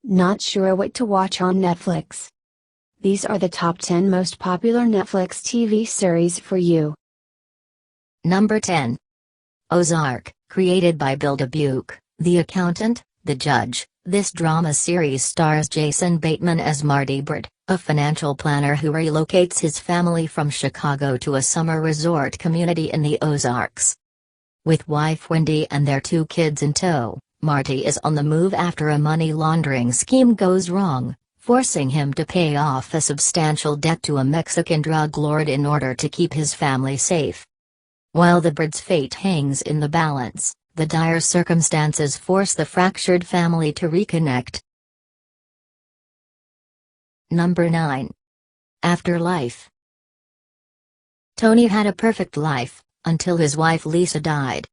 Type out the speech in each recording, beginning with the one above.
Not sure what to watch on Netflix? These are the top 10 most popular Netflix TV series for you. Number 10. Ozark, created by Bill Dubuque, the accountant, the judge. This drama series stars Jason Bateman as Marty Bird, a financial planner who relocates his family from Chicago to a summer resort community in the Ozarks. With wife Wendy and their 2 kids in tow, Marty is on the move after a money laundering scheme goes wrong, forcing him to pay off a substantial debt to a Mexican drug lord in order to keep his family safe. While the Bird's fate hangs in the balance, the dire circumstances force the fractured family to reconnect. Number 9. Afterlife. Tony had a perfect life, until his wife Lisa died.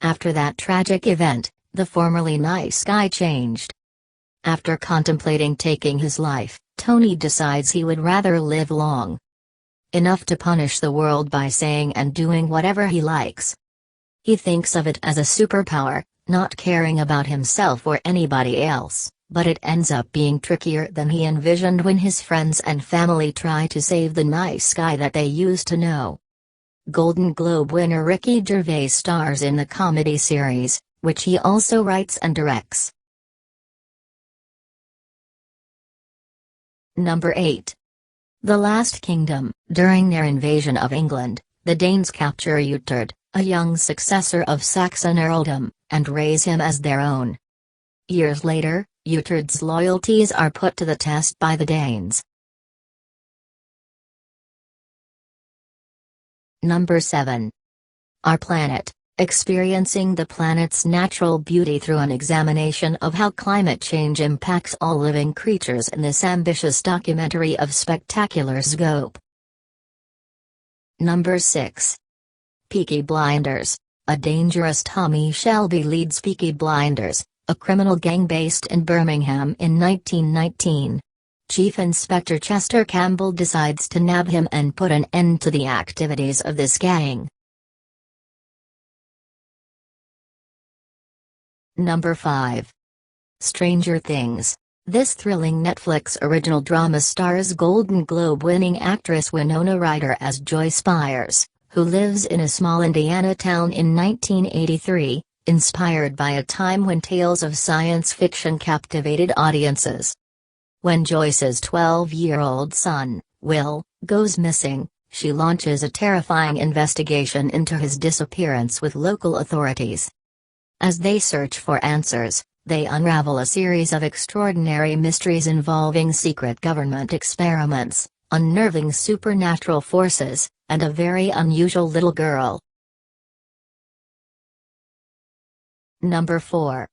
After that tragic event, the formerly nice guy changed. After contemplating taking his life, Tony decides he would rather live long enough to punish the world by saying and doing whatever he likes. He thinks of it as a superpower, not caring about himself or anybody else, but it ends up being trickier than he envisioned when his friends and family try to save the nice guy that they used to know. Golden Globe winner Ricky Gervais stars in the comedy series, which he also writes and directs. Number 8. The Last Kingdom. During their invasion of England, the Danes capture Uhtred, a young successor of Saxon earldom, and raise him as their own. Years later, Uhtred's loyalties are put to the test by the Danes. Number 7. Our Planet. Experiencing the planet's natural beauty through an examination of how climate change impacts all living creatures in this ambitious documentary of spectacular scope. Number 6. Peaky Blinders. A dangerous Tommy Shelby leads Peaky Blinders, a criminal gang based in Birmingham in 1919. Chief Inspector Chester Campbell decides to nab him and put an end to the activities of this gang. Number 5. Stranger Things. This thrilling Netflix original drama stars Golden Globe-winning actress Winona Ryder as Joy Spires, who lives in a small Indiana town in 1983, inspired by a time when tales of science fiction captivated audiences. When Joyce's 12-year-old son, Will, goes missing, she launches a terrifying investigation into his disappearance with local authorities. As they search for answers, they unravel a series of extraordinary mysteries involving secret government experiments, unnerving supernatural forces, and a very unusual little girl. Number 4.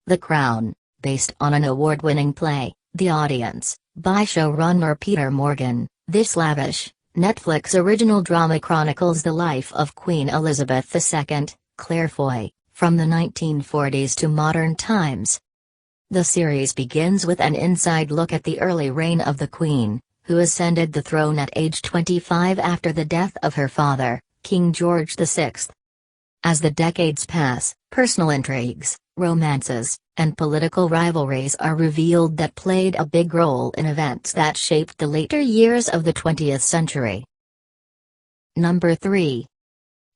The Crown. Based on an award-winning play, The Audience, by showrunner Peter Morgan, this lavish, Netflix original drama chronicles the life of Queen Elizabeth II, Claire Foy, from the 1940s to modern times. The series begins with an inside look at the early reign of the Queen, who ascended the throne at age 25 after the death of her father, King George VI. As the decades pass, personal intrigues, romances, and political rivalries are revealed that played a big role in events that shaped the later years of the 20th century. Number 3.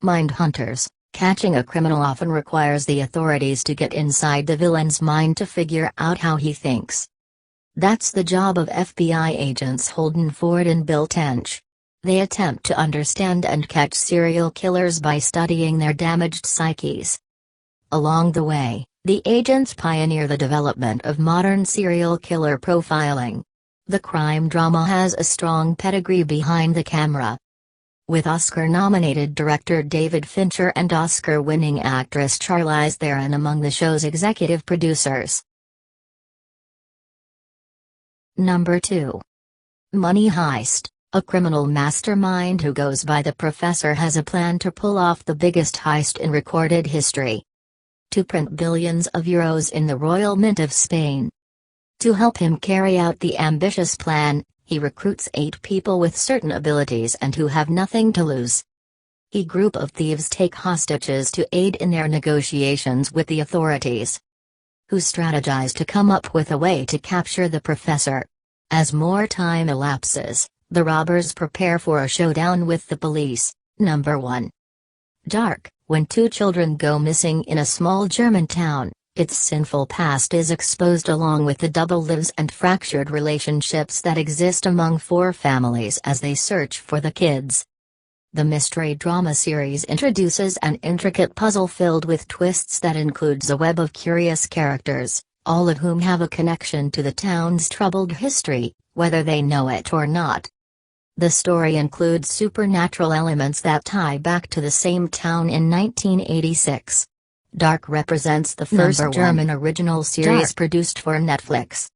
Mindhunters. Catching a criminal often requires the authorities to get inside the villain's mind to figure out how he thinks. That's the job of FBI agents Holden Ford and Bill Tench. They attempt to understand and catch serial killers by studying their damaged psyches. Along the way, the agents pioneer the development of modern serial killer profiling. The crime drama has a strong pedigree behind the camera, with Oscar-nominated director David Fincher and Oscar-winning actress Charlize Theron among the show's executive producers. Number 2. Money Heist. A criminal mastermind who goes by the Professor has a plan to pull off the biggest heist in recorded history. To print billions of euros in the Royal Mint of Spain. To help him carry out the ambitious plan, he recruits 8 people with certain abilities and who have nothing to lose. A group of thieves take hostages to aid in their negotiations with the authorities. who strategize to come up with a way to capture the professor. As more time elapses, the robbers prepare for a showdown with the police. Number 1. Dark. When two children go missing in a small German town, its sinful past is exposed along with the double lives and fractured relationships that exist among four families as they search for the kids. The mystery drama series introduces an intricate puzzle filled with twists that includes a web of curious characters, all of whom have a connection to the town's troubled history, whether they know it or not. The story includes supernatural elements that tie back to the same town in 1986. Dark represents the first German original series produced for Netflix.